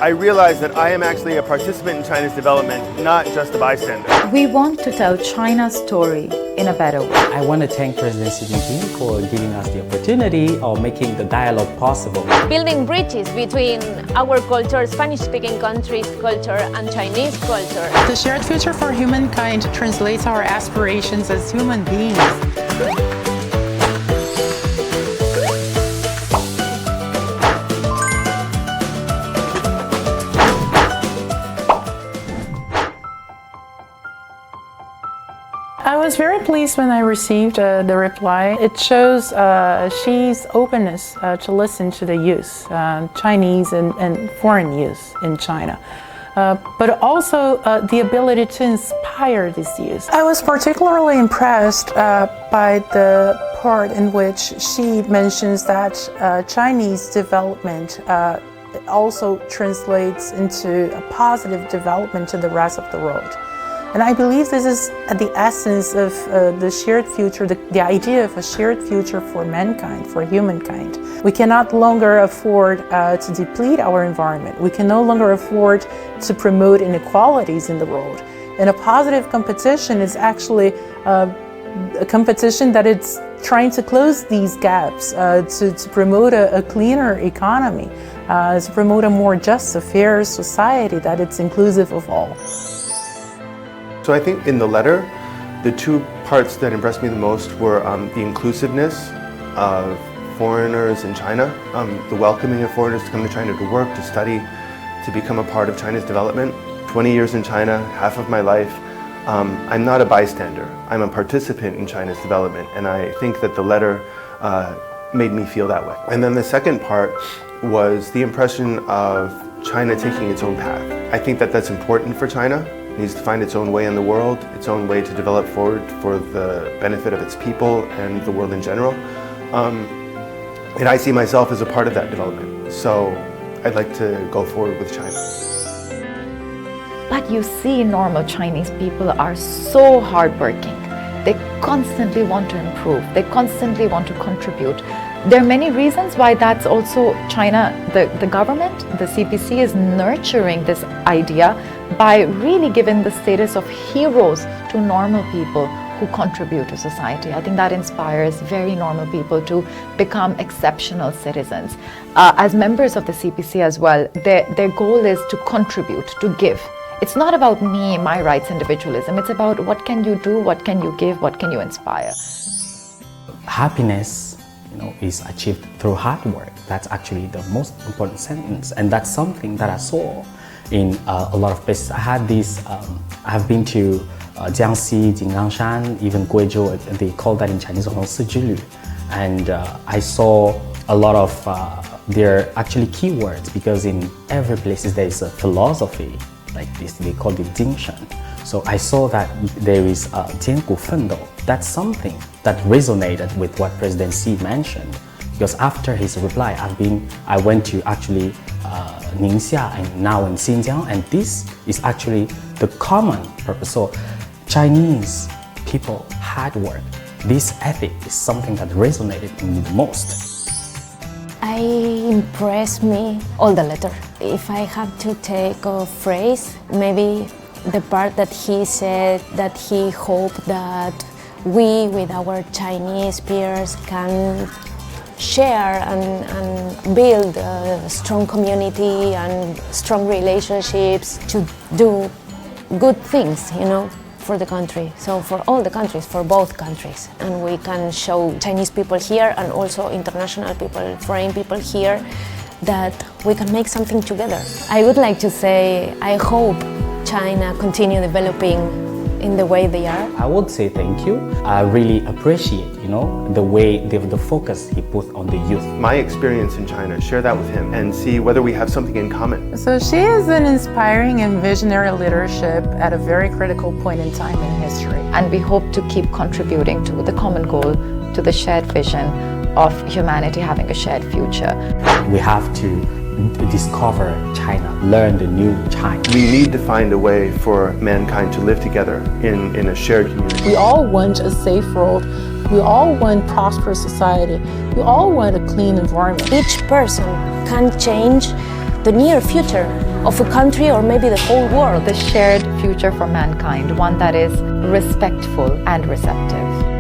I realized that I am actually a participant in China's development, not just a bystander. We want to tell China's story in a better way. I want to thank President Xi Jinping for giving us the opportunity of making the dialogue possible. Building bridges between our culture, Spanish-speaking countries' culture, and Chinese culture. The shared future for humankind translates our aspirations as human beings. I was very pleased when I received the reply. It shows Xi's openness to listen to the youth, Chinese and foreign youth in China, but also the ability to inspire these youth. I was particularly impressed by the part in which Xi mentions that Chinese development also translates into a positive development to the rest of the world. And I believe this is at the essence of the shared future, the idea of a shared future for mankind, for humankind. We cannot longer afford to deplete our environment. We can no longer afford to promote inequalities in the world. And a positive competition is actually a competition that it's trying to close these gaps, to promote a cleaner economy, to promote a more just, a fair society that it's inclusive of all. So I think in the letter, the two parts that impressed me the most were the inclusiveness of foreigners in China, the welcoming of foreigners to come to China to work, to study, to become a part of China's development. 20 years in China, half of my life, I'm not a bystander. I'm a participant in China's development, and I think that the letter made me feel that way. And then the second part was the impression of China taking its own path. I think that that's important for China. It needs to find its own way in the world, its own way to develop forward for the benefit of its people and the world in general. And I see myself as a part of that development. So I'd like to go forward with China. But you see, normal Chinese people are so hardworking. They constantly want to improve. They constantly want to contribute. There are many reasons why that's also China, the government, the CPC is nurturing this idea by really giving the status of heroes to normal people who contribute to society. I think that inspires very normal people to become exceptional citizens. As members of the CPC as well, their goal is to contribute, to give. It's not about me, my rights, individualism. It's about what can you do, what can you give, what can you inspire. Happiness, is achieved through hard work. That's actually the most important sentence, and that's something that I saw in a lot of places. I had this. I have been to Jiangxi, Jinggangshan, even Guizhou. They call that in Chinese "Hongsi and I saw a lot of their actually keywords, because in every place there is a philosophy like this. They call it Jingshan. So I saw that there is Jiangu Fendo. That's something that resonated with what President Xi mentioned, because after his reply, I went to actually Ningxia and now in Xinjiang, and this is actually the common purpose. So Chinese people hard work. This ethic is something that resonated with me the most. Impressed me all the letter. If I have to take a phrase, maybe the part that he said that he hoped that we with our Chinese peers can share and build a strong community and strong relationships to do good things, for the country. So for all the countries, for both countries. And we can show Chinese people here and also international people, foreign people here, that we can make something together. I would like to say, I hope China continue developing in the way they are. I would say thank you. I really appreciate, the way, the focus he put on the youth. My experience in China, share that with him and see whether we have something in common. So Xi is an inspiring and visionary leadership at a very critical point in time in history. And we hope to keep contributing to the common goal, to the shared vision of humanity having a shared future. We have to discover China, learn the new China. We need to find a way for mankind to live together in a shared community. We all want a safe world. We all want prosperous society. We all want a clean environment. Each person can change the near future of a country or maybe the whole world. The shared future for mankind, one that is respectful and receptive.